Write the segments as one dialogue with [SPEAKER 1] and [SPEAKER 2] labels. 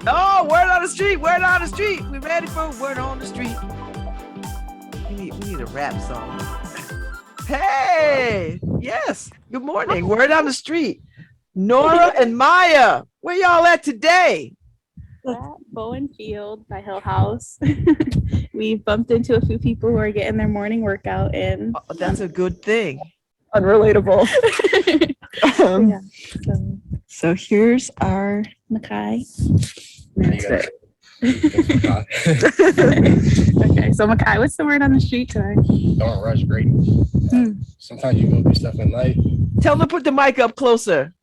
[SPEAKER 1] Oh, word on the street. Word on the street. We ready for word on the street. We need a rap song. Hey, yes. Good morning. Word on the street. Nora and Maya, where y'all at today?
[SPEAKER 2] At Bowen Field by Hill House. We bumped into a few people who are getting their morning workout in.
[SPEAKER 1] Oh, that's a good thing.
[SPEAKER 3] Unrelatable.
[SPEAKER 2] Yeah,
[SPEAKER 3] So here's our
[SPEAKER 2] Makai.
[SPEAKER 3] That's it.
[SPEAKER 2] Okay, so Makai, what's the word on the street today?
[SPEAKER 4] Don't rush greatness. Sometimes you go through stuff in life.
[SPEAKER 1] Tell them to put the mic up closer.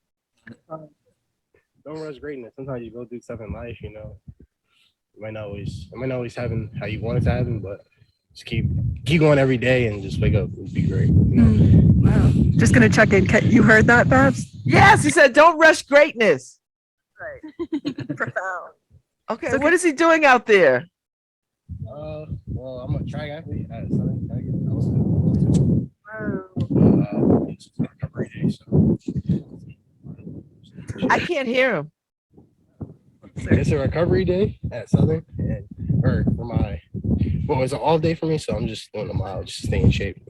[SPEAKER 4] Don't rush greatness. Sometimes you go through stuff in life, you know. It might not always happen how you want it to happen, but just keep going every day and just wake up. It'll be great. You know?
[SPEAKER 3] Wow. Just gonna check in. You heard that, Babs?
[SPEAKER 1] Yes, he said, don't rush greatness.
[SPEAKER 3] Right. Profound.
[SPEAKER 1] Okay, so what is he doing out there?
[SPEAKER 4] Well, I'm a track athlete at Southern Texas. It's recovery day, so
[SPEAKER 1] I can't hear him.
[SPEAKER 4] it's a recovery day at Southern, it's an all day for me, so I'm just doing a mile, just staying in shape.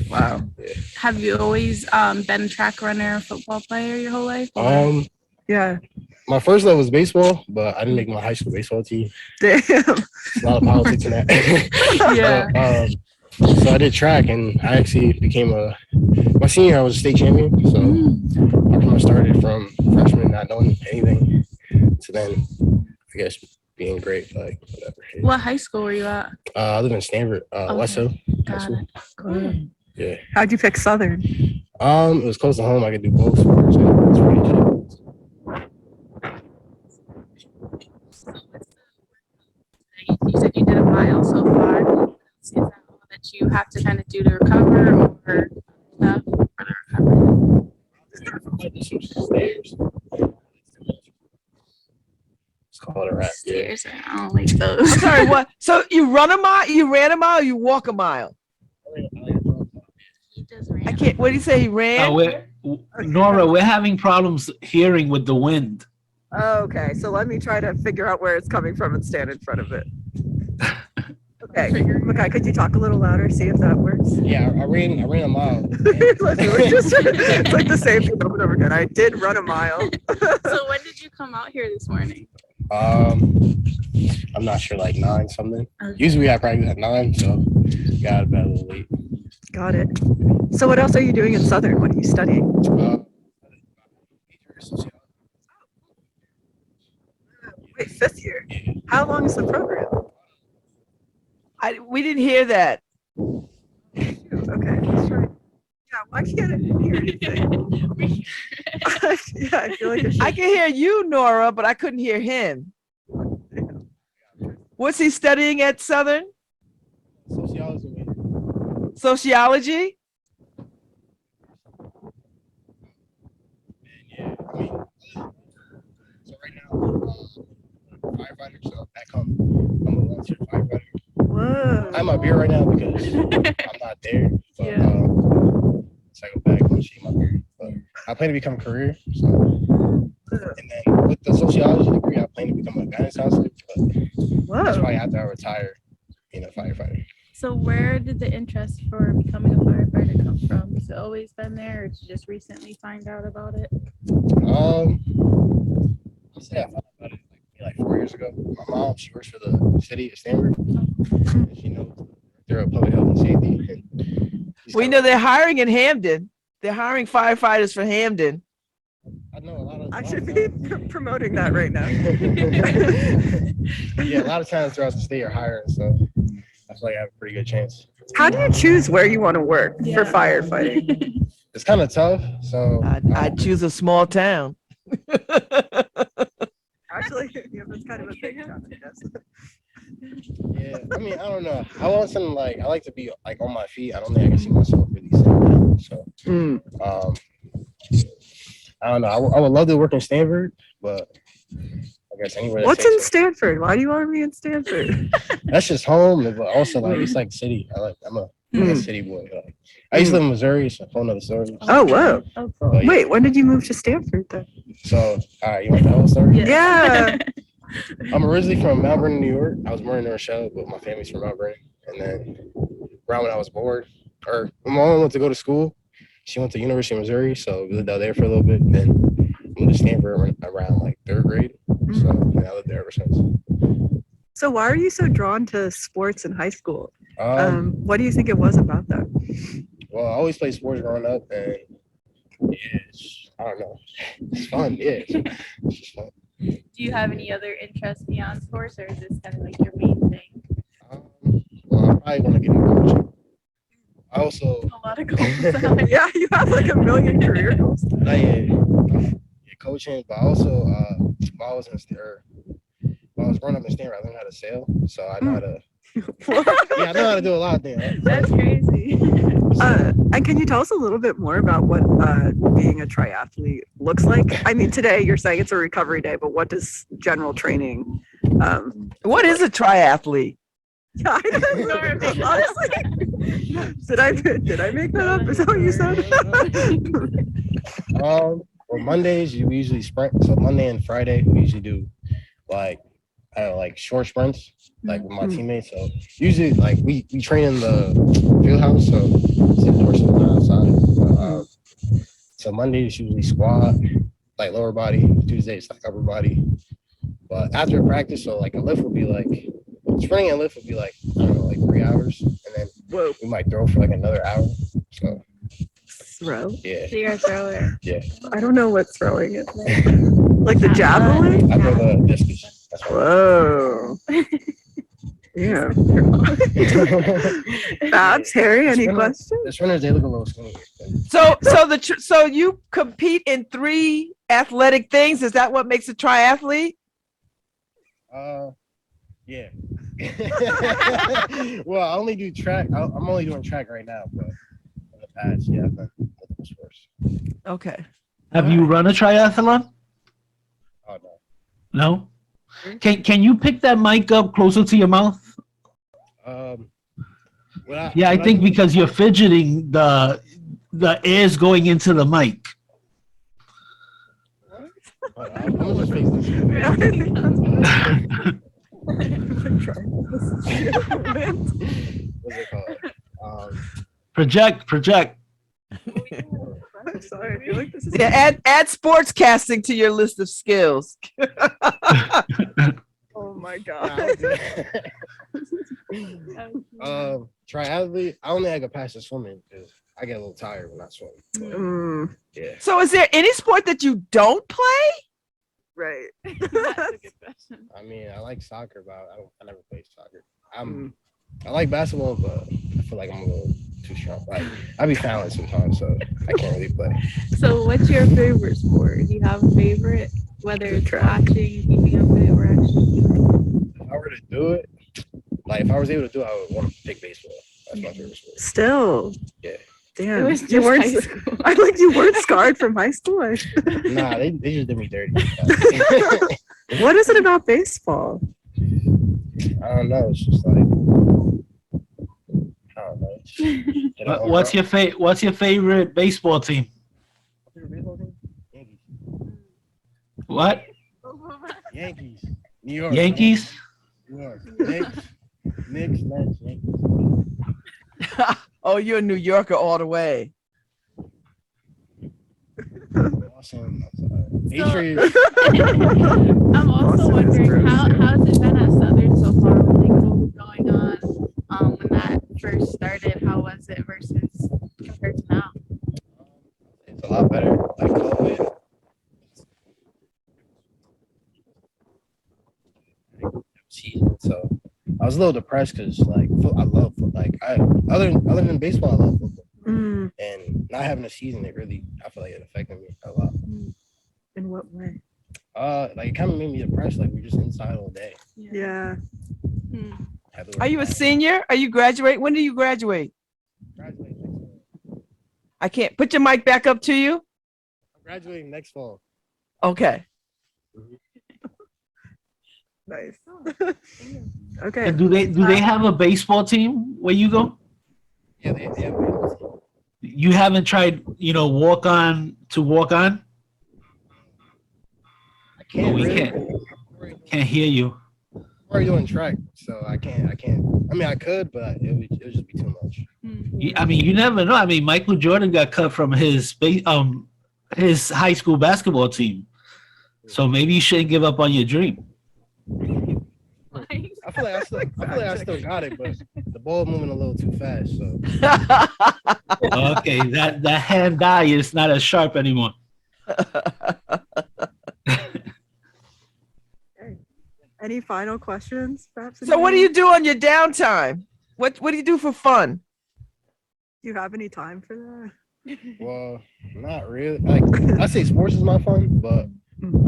[SPEAKER 1] Wow.
[SPEAKER 4] Yeah.
[SPEAKER 2] Have you always been a track runner, football player your whole life?
[SPEAKER 3] Yeah.
[SPEAKER 4] My first love was baseball, but I didn't make my high school baseball team.
[SPEAKER 3] Damn.
[SPEAKER 4] A lot of politics in that.
[SPEAKER 2] Yeah.
[SPEAKER 4] So I did track, and I actually became my senior year I was a state champion. So I pretty much started from freshman not knowing anything to then, I guess, being great, like whatever.
[SPEAKER 2] What high school were you at?
[SPEAKER 4] I live in Stanford, West Hill.
[SPEAKER 2] Got it. Cool.
[SPEAKER 4] Yeah.
[SPEAKER 3] How'd you pick Southern?
[SPEAKER 4] It was close to home. I could do both sports. And it's pretty cheap.
[SPEAKER 2] You said you did a mile so far. Is that all that you have to kind of do to recover, or stuff for the recovery?
[SPEAKER 4] Stairs. It's called a wrap. Yeah.
[SPEAKER 2] Stairs. I don't like those.
[SPEAKER 1] I'm sorry, what? So you run a mile, you ran a mile, or you walk a mile?
[SPEAKER 2] He just ran.
[SPEAKER 1] I can't, what did he say? He ran?
[SPEAKER 5] Nora, we're having problems hearing with the wind.
[SPEAKER 3] Okay, so let me try to figure out where it's coming from and stand in front of it. Okay, Makai, could you talk a little louder, see if that works?
[SPEAKER 4] Yeah, I ran a mile.
[SPEAKER 3] It's like the same thing over and over again. I did run a mile.
[SPEAKER 2] So when did you come out here this morning?
[SPEAKER 4] I'm not sure, like 9 something.
[SPEAKER 2] Okay.
[SPEAKER 4] Usually I practice at 9, so got out of bed a little late.
[SPEAKER 3] Got it. So what else are you doing in Southern? What are you studying? Wait, 5th year?
[SPEAKER 4] Yeah.
[SPEAKER 3] How long is the program?
[SPEAKER 1] We didn't hear that.
[SPEAKER 3] Okay, let's try. Yeah, why can't I hear anything? Yeah, I feel like
[SPEAKER 1] I can hear you, Nora, but I couldn't hear him. What's he studying at Southern?
[SPEAKER 4] Sociology.
[SPEAKER 1] Sociology?
[SPEAKER 4] Yeah, I mean, so right now, firefighter, so back home, I'm a volunteer firefighter.
[SPEAKER 3] Whoa.
[SPEAKER 4] I'm up here right now because I'm not there. But,
[SPEAKER 2] Yeah.
[SPEAKER 4] so I go back and shave my beard. But I plan to become a career. So. And then with the sociology degree, I plan to become a guidance counselor. But that's
[SPEAKER 3] Whoa.
[SPEAKER 4] probably after I retire, being a firefighter.
[SPEAKER 2] So where did the interest for becoming a firefighter come from? Has it always been there, or did you just recently find out about it?
[SPEAKER 4] I'll say I found out about it like 4 years ago. My mom, she works for the city of Stanford. And she knows they're a public health and safety. And
[SPEAKER 1] We know they're hiring in Hamden. They're hiring firefighters for Hamden.
[SPEAKER 4] I know a lot of.
[SPEAKER 3] I should be promoting that right now.
[SPEAKER 4] Yeah, a lot of times throughout the state are hiring, so I feel like I have a pretty good chance.
[SPEAKER 3] How do you choose where you want to work for
[SPEAKER 2] Yeah.
[SPEAKER 3] firefighting?
[SPEAKER 4] It's kind of tough, so
[SPEAKER 1] I'd choose a small town.
[SPEAKER 3] Actually, yeah, that's kind of a big job, I guess.
[SPEAKER 4] yeah. I mean, I don't know. I want something like I like to be like on my feet. I don't think I can see myself really sitting down. So, I don't know. I would love to work in Stanford, but I guess anywhere.
[SPEAKER 3] What's in Stanford? Why do you want to be in Stanford?
[SPEAKER 4] That's just home, but also like it's like city. I'm a city boy. Like, I used to live in Missouri, so a whole nother story.
[SPEAKER 3] Oh, whoa.
[SPEAKER 2] Oh, cool.
[SPEAKER 4] But, yeah.
[SPEAKER 3] Wait, when did you move to Stanford then?
[SPEAKER 4] So, all right, you want the whole story?
[SPEAKER 2] Yeah.
[SPEAKER 3] Yeah.
[SPEAKER 4] I'm originally from Melbourne, New York. I was born in New Rochelle, but my family's from Melbourne. And then around when I was bored, or my mom went to go to school. She went to University of Missouri, so we lived out there for a little bit. Then moved to Stanford around like third grade. So I lived there ever since.
[SPEAKER 3] So why are you so drawn to sports in high school?
[SPEAKER 4] Um,
[SPEAKER 3] What do you think it was about that?
[SPEAKER 4] well, I always played sports growing up, and yeah, I don't know, it's fun. Yeah, it's just fun.
[SPEAKER 2] Do you have any other interests beyond sports, or is this kind of like your main thing?
[SPEAKER 4] Well, I'm probably gonna get into coaching. I also,
[SPEAKER 2] A lot of goals.
[SPEAKER 3] Yeah, you have like a million career goals.
[SPEAKER 4] yeah, coaching, but also, while I was while I was growing up in Stanford, I learned how to sail, so I know how to. Yeah, I know how to do a lot of things.
[SPEAKER 2] That's crazy.
[SPEAKER 3] And can you tell us a little bit more about what being a triathlete looks like? I mean, today you're saying it's a recovery day, but what does general training?
[SPEAKER 1] What is a triathlete?
[SPEAKER 3] Yeah, I don't know. Honestly, did I make that up? Is that what you said?
[SPEAKER 4] Well, Mondays we usually sprint. So Monday and Friday we usually do like short sprints, like with my teammates. So usually like we train in the field house, so it's indoors, so it's not outside. So Mondays usually squat, like lower body. Tuesdays like upper body. But after practice, so like a lift would be like sprinting and lift would be like I don't know, like 3 hours, and then we might throw for like another hour. So
[SPEAKER 3] Throw?
[SPEAKER 4] yeah,
[SPEAKER 2] So you're a thrower.
[SPEAKER 4] yeah.
[SPEAKER 3] I don't know what throwing is. Like the javelin?
[SPEAKER 4] I throw the discus. That's what
[SPEAKER 3] Whoa. Yeah. Babs, Harry, any questions?
[SPEAKER 4] The sprinters, they look a little skinny.
[SPEAKER 1] So you compete in 3 athletic things. Is that what makes a triathlete?
[SPEAKER 4] Yeah. Well, I only do track. I'm only doing track right now, but in the past, yeah, I've done multiple sports.
[SPEAKER 1] Okay.
[SPEAKER 5] Have you run a triathlon?
[SPEAKER 4] Oh no.
[SPEAKER 5] No. Can you pick that mic up closer to your mouth? Yeah, I think because you're fidgeting, the air's going into the mic.
[SPEAKER 4] I'm gonna just fix this. What's it called?
[SPEAKER 5] Project.
[SPEAKER 3] I'm sorry. I feel like this is
[SPEAKER 1] Yeah, add sports casting to your list of skills.
[SPEAKER 3] oh my god.
[SPEAKER 4] Triathlete. I only had capacity swimming because I get a little tired when I swim. Yeah.
[SPEAKER 1] So is there any sport that you don't play?
[SPEAKER 3] Right.
[SPEAKER 2] That's a good question.
[SPEAKER 4] I mean, I like soccer, but I never played soccer. I like basketball, but I feel like I'm a little too strong. Like I be fouling sometimes, so I can't really play.
[SPEAKER 2] So what's your favorite sport? Do you have a favorite? Whether it's
[SPEAKER 3] Track.
[SPEAKER 2] watching, keeping up with it, or actually doing
[SPEAKER 4] If I were to do it, like if I was able to do it, I would want to pick baseball. That's my favorite sport.
[SPEAKER 3] Still.
[SPEAKER 4] Yeah.
[SPEAKER 2] it?
[SPEAKER 3] Damn.
[SPEAKER 2] It was
[SPEAKER 3] You
[SPEAKER 2] just
[SPEAKER 3] weren't
[SPEAKER 2] high school.
[SPEAKER 3] I like you weren't scarred from high school.
[SPEAKER 4] Nah, they just did me dirty.
[SPEAKER 3] What is it about baseball?
[SPEAKER 4] I don't know. It's just like I don't know. It's just-
[SPEAKER 5] What's your favorite baseball team?
[SPEAKER 4] Yankees.
[SPEAKER 5] What?
[SPEAKER 4] Yankees. New York.
[SPEAKER 5] Yankees?
[SPEAKER 4] New York. Knicks, Mets, Yankees.
[SPEAKER 1] Oh, you're a New Yorker all the way.
[SPEAKER 4] Awesome. Patriots.
[SPEAKER 2] I'm also
[SPEAKER 3] Boston is
[SPEAKER 2] wondering
[SPEAKER 3] gross,
[SPEAKER 2] how
[SPEAKER 3] yeah.
[SPEAKER 2] has it been at Southern so far with like COVID going on? When that first started, how was it versus compared to now?
[SPEAKER 4] It's a lot better. Like COVID. Season, so I was a little depressed because like I love other than baseball, I love football. And not having a season, I feel like it affected me a lot.
[SPEAKER 3] In what way?
[SPEAKER 4] Like it kind of made me depressed. Like we're just inside all day.
[SPEAKER 3] Yeah.
[SPEAKER 1] Are you a senior? Are you graduate? When do you graduate?
[SPEAKER 4] Graduating next fall.
[SPEAKER 1] I can't put your mic back up to you.
[SPEAKER 4] I'm graduating next fall.
[SPEAKER 1] Okay.
[SPEAKER 3] Nice. Okay.
[SPEAKER 5] And do they have a baseball team where you go?
[SPEAKER 4] Yeah, they have a team.
[SPEAKER 5] You haven't tried, walk on?
[SPEAKER 4] I can't.
[SPEAKER 5] we
[SPEAKER 4] really.
[SPEAKER 5] can't. Can't hear you.
[SPEAKER 4] I'm already doing track, so I can't. I mean, I could, but it would just be too much.
[SPEAKER 5] I mean, you never know. I mean, Michael Jordan got cut from his high school basketball team, so maybe you shouldn't give up on your dream.
[SPEAKER 4] I feel like I still got it, but the ball moving a little too fast. So
[SPEAKER 5] Okay, that hand eye is not as sharp anymore.
[SPEAKER 3] Any final questions, perhaps?
[SPEAKER 1] So what do you do on your downtime? What do you do for fun?
[SPEAKER 3] Do you have any time for that?
[SPEAKER 4] well, not really. Like I say, sports is my fun, but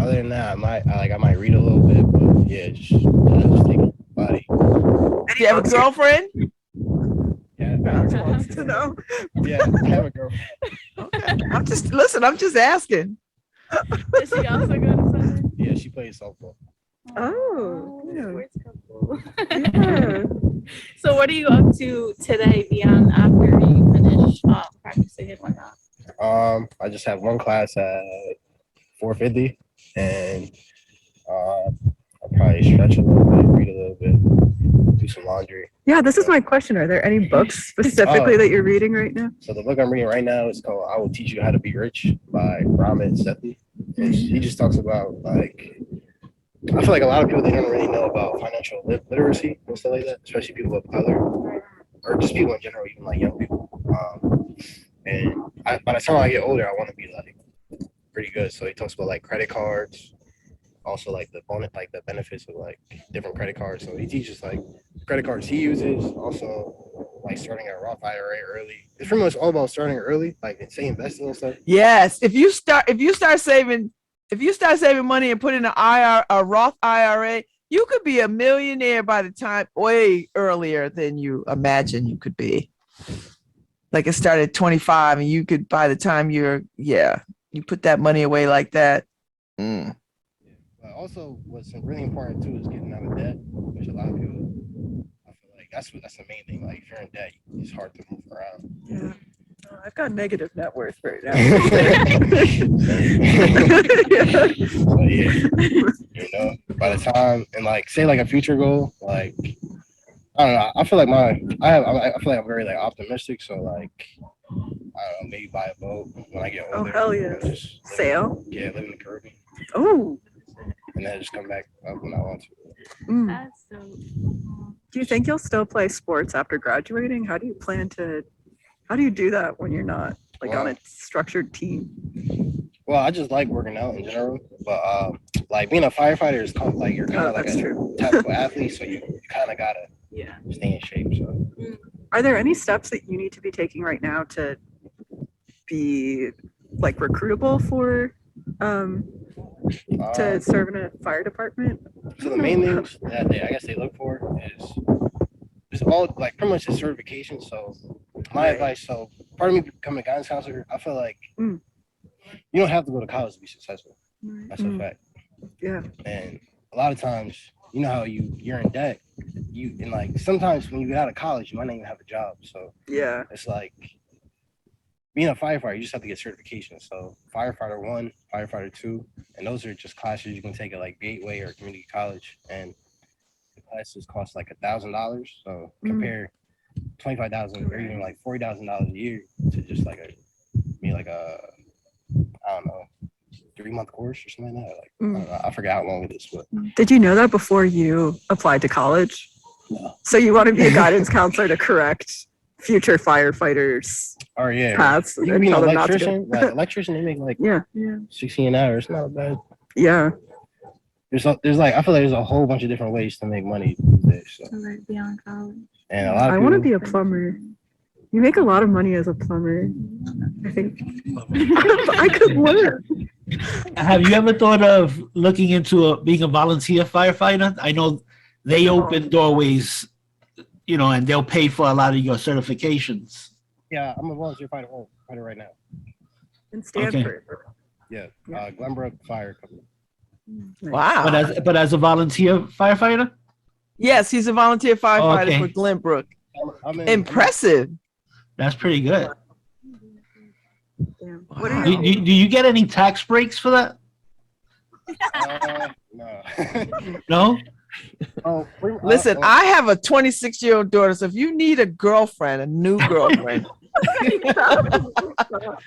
[SPEAKER 4] other than that, I might read a little bit, but yeah, just take a body.
[SPEAKER 1] Do you have a girlfriend?
[SPEAKER 4] Yeah,
[SPEAKER 3] Wants to know.
[SPEAKER 4] yeah, I have a girlfriend.
[SPEAKER 1] Okay. I'm just asking.
[SPEAKER 2] Does she also go to Southern?
[SPEAKER 4] Yeah, she plays softball.
[SPEAKER 3] Oh, yeah.
[SPEAKER 2] Sports couple.
[SPEAKER 3] Yeah.
[SPEAKER 2] So what are you up to today beyond after you finish practicing and whatnot?
[SPEAKER 4] I just have one class at 4:50, and I'll probably stretch a little bit, read a little bit, do some laundry.
[SPEAKER 3] Yeah, this is my question. Are there any books specifically that you're reading right now?
[SPEAKER 4] So the book I'm reading right now is called "I Will Teach You How to Be Rich" by Ramit Sethi. And he just talks about like, I feel like a lot of people, they don't really know about financial literacy and stuff like that, especially people of color or just people in general, even like young people. By the time I get older, I want to be like pretty good. So he talks about like credit cards, also like the bonus, like the benefits of like different credit cards. So he teaches like credit cards he uses, also like starting a Roth IRA early. It's pretty much all about starting early, like say investing and stuff.
[SPEAKER 1] Yes. If you start saving money and put in a Roth IRA, you could be a millionaire by the time way earlier than you imagine you could be. Like it started at 25 and you could, by the time you put that money away like that.
[SPEAKER 4] But also what's really important too is getting out of debt, which a lot of people, I feel like that's the main thing. Like if you're in debt, it's hard to move around.
[SPEAKER 3] Yeah. I've got negative net worth right now.
[SPEAKER 4] So yeah, you know, by the time and like say like a future goal, like I don't know. I feel like I feel like I'm very like optimistic. So like I don't know, maybe buy a boat when I get older.
[SPEAKER 3] Oh hell yeah!
[SPEAKER 4] Just
[SPEAKER 3] Sail.
[SPEAKER 4] Live in the Caribbean,
[SPEAKER 3] Oh.
[SPEAKER 4] and then just come back up when I want to.
[SPEAKER 3] Mm.
[SPEAKER 2] That's so cool.
[SPEAKER 3] Do you think you'll still play sports after graduating? How do you do that when you're not like on a structured team?
[SPEAKER 4] Well, I just like working out in general, but like being a firefighter is kind of like you're kind of like
[SPEAKER 3] that's
[SPEAKER 4] a
[SPEAKER 3] true.
[SPEAKER 4] tactical athlete, so you kind of gotta stay in shape. So
[SPEAKER 3] Are there any steps that you need to be taking right now to be like recruitable for to serve in a fire department?
[SPEAKER 4] So the main things that I guess they look for is all like pretty much the certification. So my advice, so part of me becoming a guidance counselor, I feel like you don't have to go to college to be successful. That's a fact.
[SPEAKER 3] Yeah.
[SPEAKER 4] And a lot of times, you know how you're in debt, and like sometimes when you get out of college, you might not even have a job. So
[SPEAKER 3] Yeah.
[SPEAKER 4] it's like being a firefighter, you just have to get certification. So Firefighter 1, Firefighter 2, and those are just classes you can take at like Gateway or community college. And the classes cost like $1,000. So compare $25,000 or even like $40,000 a year to just like a I don't know, 3-month course or something like that. Like I don't know, I forgot how long it is, but
[SPEAKER 3] Did you know that before you applied to college?
[SPEAKER 4] No.
[SPEAKER 3] So you want to be a guidance counselor to correct future firefighters'
[SPEAKER 4] oh yeah,
[SPEAKER 3] paths?
[SPEAKER 4] you can
[SPEAKER 3] and
[SPEAKER 4] be an
[SPEAKER 3] tell them not to go-
[SPEAKER 4] electrician. Like electrician, they make like
[SPEAKER 3] Yeah.
[SPEAKER 4] 16 an hour. It's not bad.
[SPEAKER 3] Yeah.
[SPEAKER 4] There's like I feel like there's a whole bunch of different ways to make money these days. So.
[SPEAKER 2] So like beyond college.
[SPEAKER 4] And a lot of
[SPEAKER 3] I
[SPEAKER 4] people,
[SPEAKER 3] want to be a plumber. You make a lot of money as a plumber. I think I could learn.
[SPEAKER 5] Have you ever thought of looking into being a volunteer firefighter? I know they open doorways, you know, and they'll pay for a lot of your certifications.
[SPEAKER 4] Yeah, I'm a volunteer fighter right now.
[SPEAKER 3] In Stanford.
[SPEAKER 4] Yeah, Glenbrook Fire Company.
[SPEAKER 1] Wow.
[SPEAKER 5] But as a volunteer firefighter?
[SPEAKER 1] Yes, he's a volunteer firefighter
[SPEAKER 5] Okay.
[SPEAKER 1] for Glenbrook.
[SPEAKER 4] I'm
[SPEAKER 1] Impressive.
[SPEAKER 5] That's pretty good.
[SPEAKER 3] Yeah. What are
[SPEAKER 5] Do
[SPEAKER 3] your
[SPEAKER 5] you get any tax breaks for that?
[SPEAKER 4] No.
[SPEAKER 5] No?
[SPEAKER 4] Oh,
[SPEAKER 1] Listen, I have a 26-year-old daughter, so if you need a girlfriend, a new girlfriend,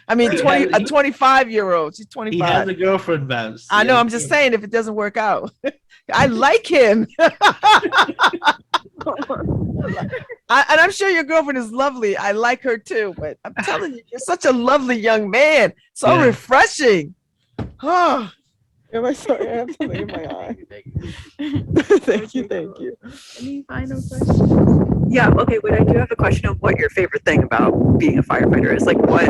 [SPEAKER 1] I mean, a 25-year-old. She's
[SPEAKER 5] He has
[SPEAKER 1] 25.
[SPEAKER 5] a girlfriend, Babs.
[SPEAKER 1] I know. I'm just saying, if it doesn't work out, I like him. And I'm sure your girlfriend is lovely. I like her too. But I'm telling you, you're such a lovely young man. So
[SPEAKER 5] Yeah.
[SPEAKER 1] refreshing. Oh, am I sorry? I have something in my eye. Thank you. Thank you.
[SPEAKER 2] Any final questions?
[SPEAKER 3] Yeah. Okay. Wait. I do have a question of what your favorite thing about being a firefighter is. Like, what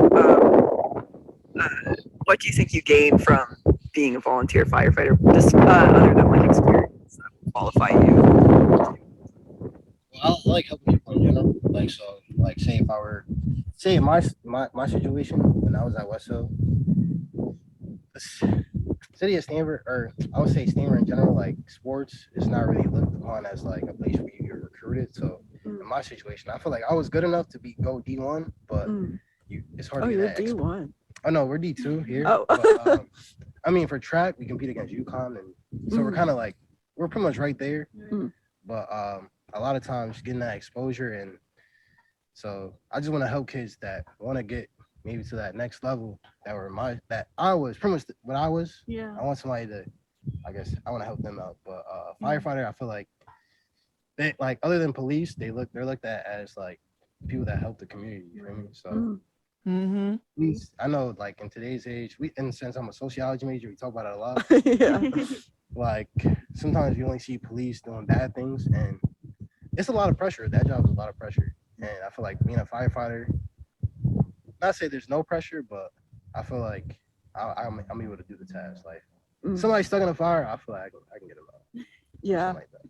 [SPEAKER 3] do you think you gain from being a volunteer firefighter, just other than like experience that will qualify you?
[SPEAKER 4] I like helping people in general. Like, so, like, say if I were, say in my situation when I was at Westville, the city of Stanford, or I would say Stanford in general, like sports is not really looked upon as like a place where you're recruited. So in my situation, I feel like I was good enough to go D1, but it's hard
[SPEAKER 3] Oh,
[SPEAKER 4] to
[SPEAKER 3] you're
[SPEAKER 4] get that.
[SPEAKER 3] D1.
[SPEAKER 4] Oh no, we're D2 here.
[SPEAKER 3] Oh.
[SPEAKER 4] But, I mean, for track, we compete against UConn, and so we're kind of like we're pretty much right there. But a lot of times getting that exposure, and so I just want to help kids that want to get maybe to that next level that I was pretty much what I was.
[SPEAKER 2] Yeah.
[SPEAKER 4] I want somebody to, I guess I want to help them out. But firefighter, I feel like they, like, other than police, they're looked at as like people that help the community. You feel me? So. I know, like, in today's age, since I'm a sociology major, we talk about it a lot.
[SPEAKER 3] Yeah.
[SPEAKER 4] Like, sometimes you only see police doing bad things, and it's a lot of pressure. That job is a lot of pressure, and I feel like being a firefighter, not say there's no pressure, but I feel like I'm able to do the task. Like, somebody stuck in a fire, I feel like I can get them out.
[SPEAKER 3] Yeah.
[SPEAKER 4] Something like that.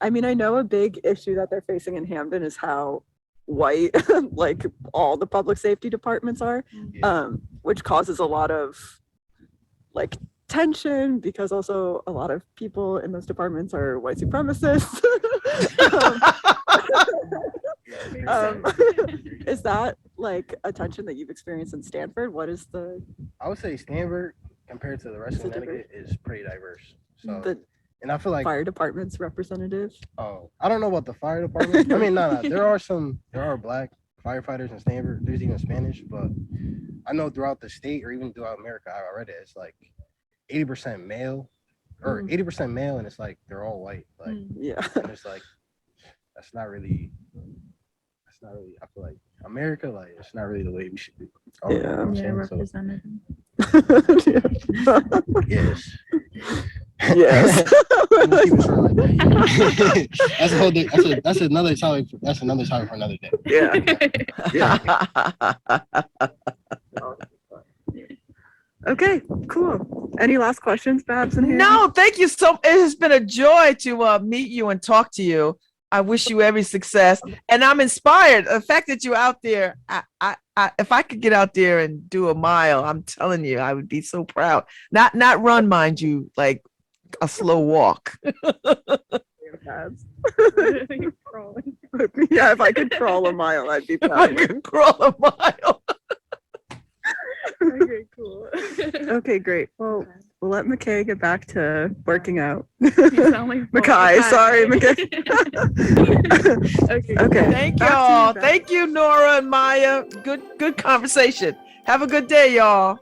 [SPEAKER 3] I mean, I know a big issue that they're facing in Hamden is how white like all the public safety departments are, which causes a lot of like tension, because also a lot of people in those departments are white supremacists. Is that like a tension that you've experienced in Stanford? What is
[SPEAKER 4] I would say Stanford, compared to the rest of Connecticut, is pretty diverse. So and I feel like
[SPEAKER 3] fire department's representative?
[SPEAKER 4] Oh, I don't know about the fire department. I mean, no, there are black firefighters in Stanford. There's even Spanish, but I know throughout the state, or even throughout America, I read it, it's like 80% male, or 80% male, and it's like they're all white. Like,
[SPEAKER 3] yeah.
[SPEAKER 4] And it's like that's not really. I feel like America, like, it's not really the way we should be. You know what I'm saying? Yes.
[SPEAKER 3] Yes.
[SPEAKER 4] We'll keep it short like that. That's a whole day. That's another topic. That's another topic for another day.
[SPEAKER 3] Okay, cool. Any last questions, Babs?
[SPEAKER 1] No, thank you so. It has been a joy to meet you and talk to you. I wish you every success, and I'm inspired. The fact that you're out there, if I could get out there and do a mile, I'm telling you, I would be so proud. Not run, mind you, like a slow walk.
[SPEAKER 3] Yeah, if I could crawl a mile, I'd be proud.
[SPEAKER 1] I could crawl a mile.
[SPEAKER 2] Okay, cool.
[SPEAKER 3] Okay, great. Well, we'll let McKay get back to working out.
[SPEAKER 2] You sound like
[SPEAKER 3] Mackay, sorry, McKay. Okay.
[SPEAKER 1] Thank y'all. Thank you, Nora and Maya. Good conversation. Have a good day, y'all.